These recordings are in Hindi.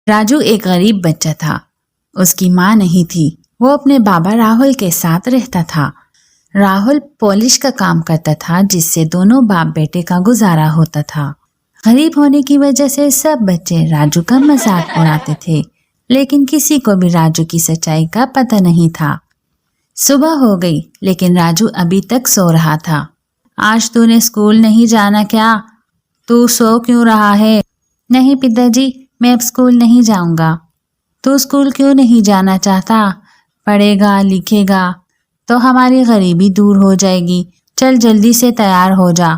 राजू एक गरीब बच्चा था। उसकी माँ नहीं थी। वो अपने बाबा राहुल के साथ रहता था। राहुल पॉलिश का काम करता था, जिससे दोनों बाप बेटे का गुजारा होता था। गरीब होने की वजह से सब बच्चे राजू का मजाक उड़ाते थे, लेकिन किसी को भी राजू की सच्चाई का पता नहीं था। सुबह हो गई, लेकिन राजू अभी तक सो रहा था। आज तूने स्कूल नहीं जाना क्या? तू सो क्यों रहा है? नहीं पिताजी, मैं अब स्कूल नहीं जाऊंगा। तू स्कूल क्यों नहीं जाना चाहता? पढ़ेगा लिखेगा तो हमारी गरीबी दूर हो जाएगी। चल जल्दी से तैयार हो जा।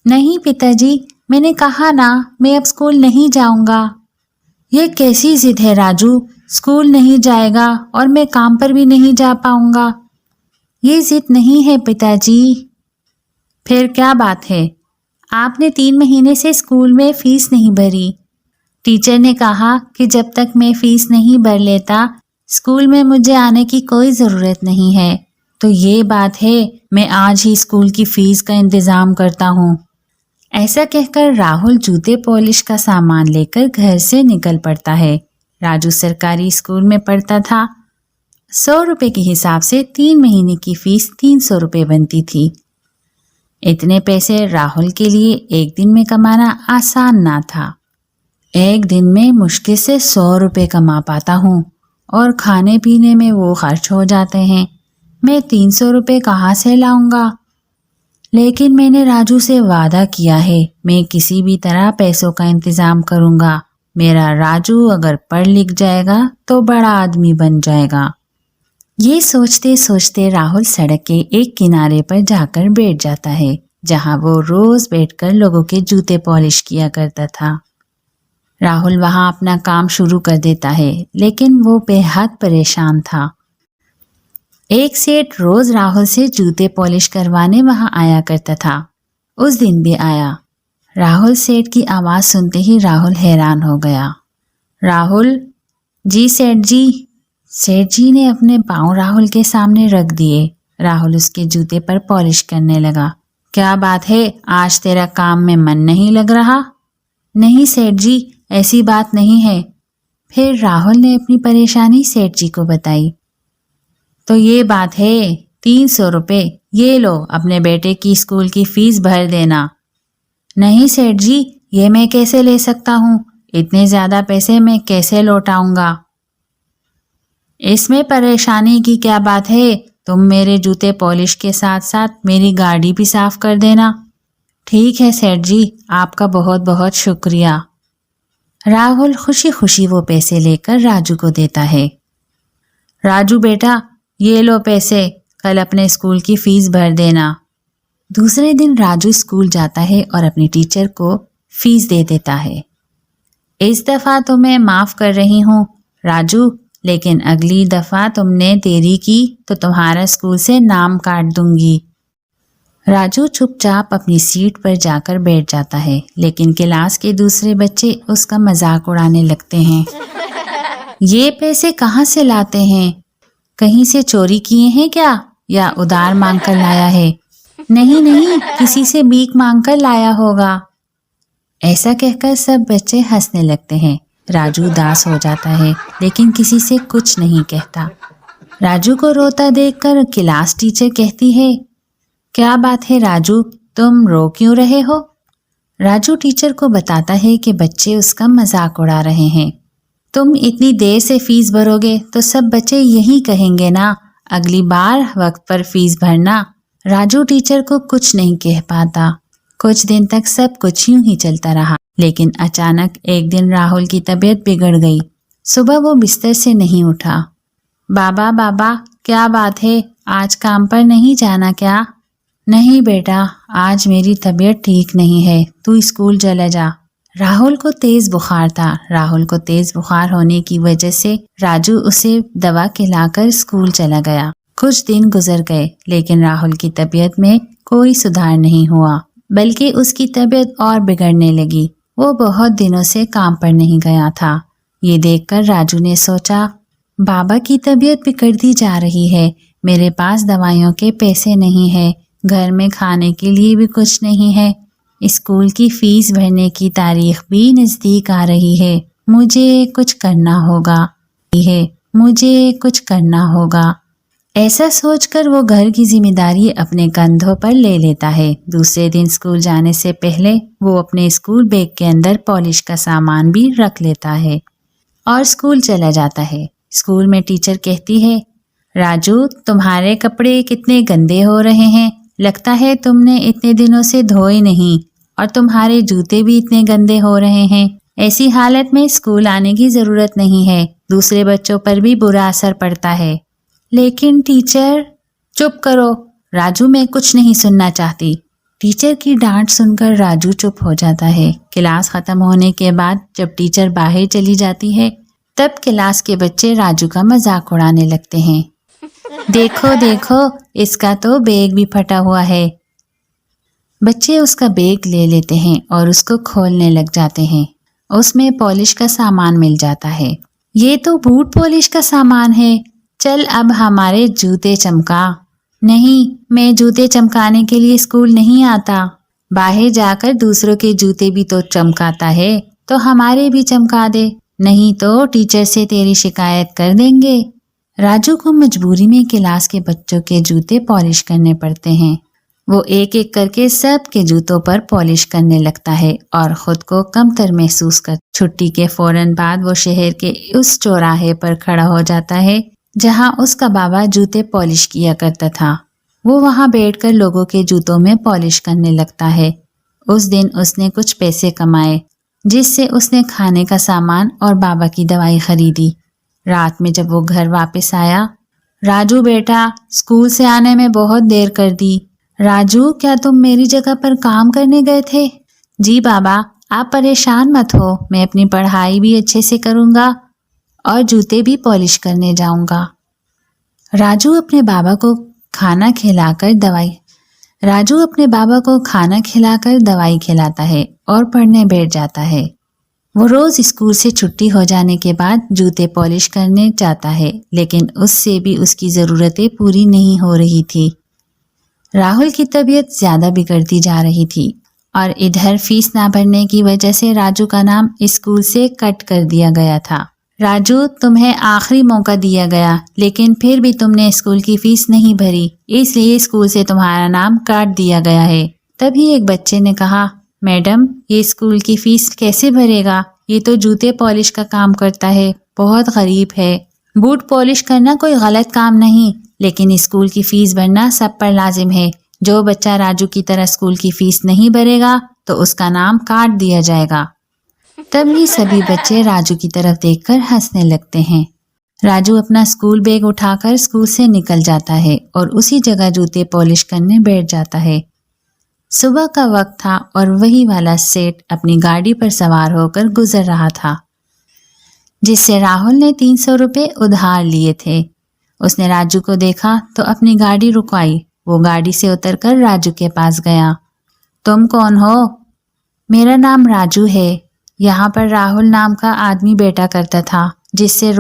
नहीं पिताजी, मैंने कहा ना, मैं अब स्कूल नहीं जाऊंगा। ये कैसी जिद है राजू? स्कूल नहीं जाएगा और मैं काम पर भी नहीं जा पाऊंगा। ये जिद नहीं है पिताजी। फिर क्या बात है? आपने 3 महीने से स्कूल में फीस नहीं भरी। टीचर ने कहा कि जब तक मैं फीस नहीं भर लेता स्कूल में मुझे आने की कोई ज़रूरत नहीं है। तो ये बात है, मैं आज ही स्कूल की फीस का इंतज़ाम करता हूँ। ऐसा कहकर राहुल जूते पॉलिश का सामान लेकर घर से निकल पड़ता है। राजू सरकारी स्कूल में पढ़ता था। 100 रुपये के हिसाब से 3 महीने की फीस 300 रुपये बनती थी। इतने पैसे राहुल के लिए एक दिन में कमाना आसान ना था। एक दिन में मुश्किल से 100 रुपये कमा पाता हूँ और खाने पीने में वो खर्च हो जाते हैं। मैं 300 रुपये कहाँ से लाऊंगा? लेकिन मैंने राजू से वादा किया है, मैं किसी भी तरह पैसों का इंतजाम करूंगा। मेरा राजू अगर पढ़ लिख जाएगा तो बड़ा आदमी बन जाएगा। ये सोचते सोचते राहुल सड़क के एक किनारे पर जाकर बैठ जाता है, जहाँ वो रोज बैठकर लोगों के जूते पॉलिश किया करता था। राहुल वहां अपना काम शुरू कर देता है, लेकिन वो बेहद परेशान था। एक सेठ रोज राहुल से जूते पॉलिश करवाने वहां आया करता था। उस दिन भी आया। राहुल सेठ की आवाज सुनते ही राहुल हैरान हो गया। राहुल जी सेठ जी। सेठ जी ने अपने पाँव राहुल के सामने रख दिए। राहुल उसके जूते पर पॉलिश करने लगा। क्या बात है, आज तेरा काम में मन नहीं लग रहा? नहीं सेठ जी, ऐसी बात नहीं है। फिर राहुल ने अपनी परेशानी सेठ जी को बताई। तो ये बात है, 300 रुपये ये लो, अपने बेटे की स्कूल की फीस भर देना। नहीं सेठ जी, ये मैं कैसे ले सकता हूँ? इतने ज्यादा पैसे मैं कैसे लौटाऊंगा? इसमें परेशानी की क्या बात है? तुम मेरे जूते पॉलिश के साथ साथ मेरी गाड़ी भी साफ कर देना। ठीक है सेठ जी, आपका बहुत बहुत शुक्रिया। राहुल खुशी खुशी वो पैसे लेकर राजू को देता है। राजू बेटा, ये लो पैसे, कल अपने स्कूल की फीस भर देना। दूसरे दिन राजू स्कूल जाता है और अपनी टीचर को फीस दे देता है। इस दफ़ा तो मैं माफ़ कर रही हूँ राजू, लेकिन अगली दफ़ा तुमने देरी की तो तुम्हारा स्कूल से नाम काट दूंगी। राजू चुपचाप अपनी सीट पर जाकर बैठ जाता है, लेकिन क्लास के दूसरे बच्चे उसका मजाक उड़ाने लगते हैं। ये पैसे कहाँ से लाते हैं? कहीं से चोरी किए हैं क्या, या उधार मांगकर लाया है? नहीं नहीं, किसी से भीख मांगकर लाया होगा। ऐसा कहकर सब बच्चे हंसने लगते हैं। राजू उदास हो जाता है, लेकिन किसी से कुछ नहीं कहता। राजू को रोता देखकर क्लास टीचर कहती है, क्या बात है राजू, तुम रो क्यों रहे हो? राजू टीचर को बताता है कि बच्चे उसका मजाक उड़ा रहे हैं। तुम इतनी देर से फीस भरोगे तो सब बच्चे यही कहेंगे ना, अगली बार वक्त पर फीस भरना। राजू टीचर को कुछ नहीं कह पाता। कुछ दिन तक सब कुछ यूं ही चलता रहा, लेकिन अचानक एक दिन राहुल की तबीयत बिगड़ गई। सुबह वो बिस्तर से नहीं उठा। बाबा बाबा, क्या बात है, आज काम पर नहीं जाना क्या? नहीं बेटा, आज मेरी तबीयत ठीक नहीं है, तू स्कूल चला जा। राहुल को तेज बुखार था। राहुल को तेज बुखार होने की वजह से राजू उसे दवा खिलाकर स्कूल चला गया। कुछ दिन गुजर गए, लेकिन राहुल की तबीयत में कोई सुधार नहीं हुआ, बल्कि उसकी तबीयत और बिगड़ने लगी। वो बहुत दिनों से काम पर नहीं गया था। ये देखकर राजू ने सोचा, बाबा की तबीयत बिगड़ती जा रही है, मेरे पास दवाइयों के पैसे नहीं है, घर में खाने के लिए भी कुछ नहीं है, स्कूल की फीस भरने की तारीख भी नजदीक आ रही है, मुझे कुछ करना होगा, मुझे कुछ करना होगा। ऐसा सोचकर वो घर की जिम्मेदारी अपने कंधों पर ले लेता है। दूसरे दिन स्कूल जाने से पहले वो अपने स्कूल बैग के अंदर पॉलिश का सामान भी रख लेता है और स्कूल चला जाता है। स्कूल में टीचर कहती है, राजू तुम्हारे कपड़े कितने गंदे हो रहे हैं, लगता है तुमने इतने दिनों से धोए नहीं, और तुम्हारे जूते भी इतने गंदे हो रहे हैं। ऐसी हालत में स्कूल आने की जरूरत नहीं है, दूसरे बच्चों पर भी बुरा असर पड़ता है। लेकिन टीचर। चुप करो राजू, मैं कुछ नहीं सुनना चाहती। टीचर की डांट सुनकर राजू चुप हो जाता है। क्लास खत्म होने के बाद जब टीचर बाहर चली जाती है तब क्लास के बच्चे राजू का मजाक उड़ाने लगते हैं। देखो देखो, इसका तो बैग भी फटा हुआ है। बच्चे उसका बैग ले लेते हैं और उसको खोलने लग जाते हैं। उसमें पॉलिश का सामान मिल जाता है। ये तो बूट पॉलिश का सामान है, चल अब हमारे जूते चमका। नहीं, मैं जूते चमकाने के लिए स्कूल नहीं आता। बाहर जाकर दूसरों के जूते भी तो चमकाता है, तो हमारे भी चमका दे, नहीं तो टीचर से तेरी शिकायत कर देंगे। राजू को मजबूरी में क्लास के बच्चों के जूते पॉलिश करने पड़ते हैं। वो एक एक करके सब के जूतों पर पॉलिश करने लगता है और खुद को कमतर महसूस कर छुट्टी के फौरन बाद वो शहर के उस चौराहे पर खड़ा हो जाता है जहां उसका बाबा जूते पॉलिश किया करता था। वो वहां बैठकर लोगों के जूतों में पॉलिश करने लगता है। उस दिन उसने कुछ पैसे कमाए जिससे उसने खाने का सामान और बाबा की दवाई खरीदी। रात में जब वो घर वापस आया, राजू बेटा, स्कूल से आने में बहुत देर कर दी। राजू, क्या तुम मेरी जगह पर काम करने गए थे? जी बाबा, आप परेशान मत हो, मैं अपनी पढ़ाई भी अच्छे से करूँगा और जूते भी पॉलिश करने जाऊँगा। राजू अपने बाबा को खाना खिलाकर दवाई खिलाता है और पढ़ने बैठ जाता है। वो रोज स्कूल से छुट्टी हो जाने के बाद जूते पॉलिश करने जाता है, लेकिन उससे भी उसकी ज़रूरतें पूरी नहीं हो रही थी। राहुल की तबीयत ज़्यादा बिगड़ती जा रही थी और इधर फीस ना भरने की वजह से राजू का नाम स्कूल से कट कर दिया गया था। राजू, तुम्हें आखिरी मौका दिया गया, लेकिन फिर भी तुमने स्कूल की फीस नहीं भरी, इसलिए स्कूल से तुम्हारा नाम काट दिया गया है। तभी एक बच्चे ने कहा, मैडम, ये स्कूल की फीस कैसे भरेगा? ये तो जूते पॉलिश का काम करता है, बहुत गरीब है। बूट पॉलिश करना कोई गलत काम नहीं, लेकिन स्कूल की फीस भरना सब पर लाजिम है। जो बच्चा राजू की तरह स्कूल की फीस नहीं भरेगा तो उसका नाम काट दिया जाएगा। तभी सभी बच्चे राजू की तरफ देखकर हंसने लगते हैं। राजू अपना स्कूल बैग उठाकर स्कूल से निकल जाता है और उसी जगह जूते पॉलिश करने बैठ जाता है। सुबह का वक्त था और वही वाला सेठ अपनी गाड़ी पर सवार होकर गुजर रहा था जिससे राहुल ने 300 रुपये उधार लिए थे। उसने राजू को देखा तो अपनी गाड़ी रुकवाई। वो गाड़ी से उतरकर राजू के पास गया। तुम कौन हो? मेरा नाम राजू है। यहाँ पर राहुल नाम का आदमी बैठा करता था जिससे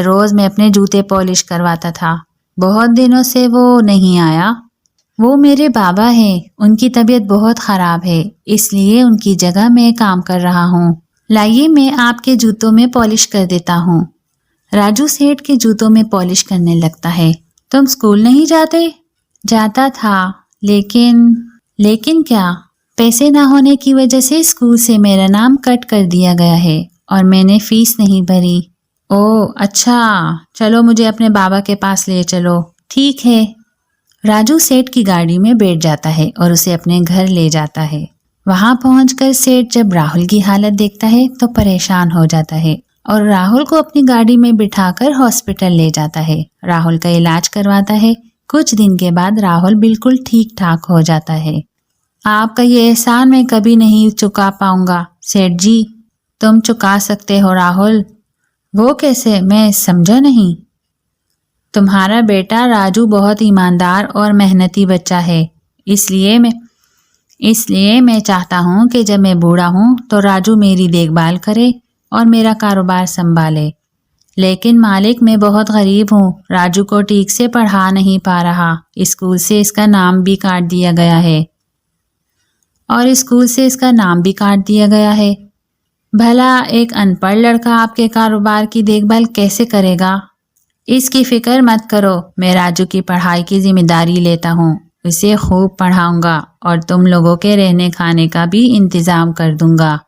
रोज मैं अपने जूते पॉलिश करवाता था। बहुत दिनों से वो नहीं आया। वो मेरे बाबा हैं, उनकी तबीयत बहुत खराब है, इसलिए उनकी जगह मैं काम कर रहा हूँ। लाइए, मैं आपके जूतों में पॉलिश कर देता हूँ। राजू सेठ के जूतों में पॉलिश करने लगता है। तुम स्कूल नहीं जाते? जाता था, लेकिन क्या? पैसे ना होने की वजह से स्कूल से मेरा नाम कट कर दिया गया है और मैंने फीस नहीं भरी। ओह अच्छा, चलो मुझे अपने बाबा के पास ले चलो। ठीक है। राजू सेठ की गाड़ी में बैठ जाता है और उसे अपने घर ले जाता है। वहां पहुंचकर सेठ जब राहुल की हालत देखता है तो परेशान हो जाता है और राहुल को अपनी गाड़ी में बिठाकर हॉस्पिटल ले जाता है। राहुल का इलाज करवाता है। कुछ दिन के बाद राहुल बिल्कुल ठीक ठाक हो जाता है। आपका ये एहसान मैं कभी नहीं चुका पाऊंगा सेठ जी। तुम चुका सकते हो राहुल। वो कैसे? मैं समझा नहीं। तुम्हारा बेटा राजू बहुत ईमानदार और मेहनती बच्चा है, इसलिए मैं चाहता हूँ कि जब मैं बूढ़ा हूँ तो राजू मेरी देखभाल करे और मेरा कारोबार संभाले। लेकिन मालिक, मैं बहुत गरीब हूँ, राजू को ठीक से पढ़ा नहीं पा रहा। स्कूल से इसका नाम भी काट दिया गया है। भला एक अनपढ़ लड़का आपके कारोबार की देखभाल कैसे करेगा? इसकी फिक्र मत करो, मैं राजू की पढ़ाई की जिम्मेदारी लेता हूँ। उसे खूब पढ़ाऊंगा और तुम लोगों के रहने खाने का भी इंतजाम कर दूंगा।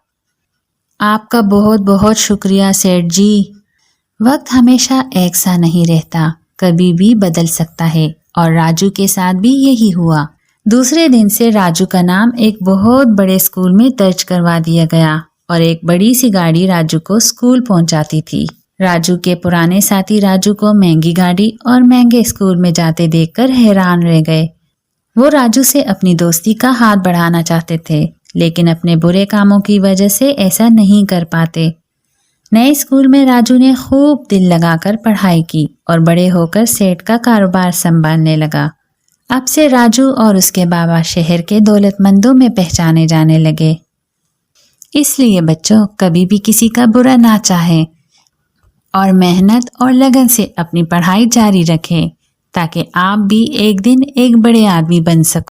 आपका बहुत बहुत शुक्रिया सेठ जी। वक्त हमेशा एक सा नहीं रहता, कभी भी बदल सकता है और राजू के साथ भी यही हुआ। दूसरे दिन से राजू का नाम एक बहुत बड़े स्कूल में दर्ज करवा दिया गया और एक बड़ी सी गाड़ी राजू को स्कूल पहुंचाती थी। राजू के पुराने साथी राजू को महंगी गाड़ी और महंगे स्कूल में जाते देखकर हैरान रह गए। वो राजू से अपनी दोस्ती का हाथ बढ़ाना चाहते थे, लेकिन अपने बुरे कामों की वजह से ऐसा नहीं कर पाते। नए स्कूल में राजू ने खूब दिल लगाकर पढ़ाई की और बड़े होकर सेठ का कारोबार संभालने लगा। अब से राजू और उसके बाबा शहर के दौलतमंदों में पहचाने जाने लगे। इसलिए बच्चों, कभी भी किसी का बुरा ना चाहें और मेहनत और लगन से अपनी पढ़ाई जारी रखें, ताकि आप भी एक दिन एक बड़े आदमी बन सको।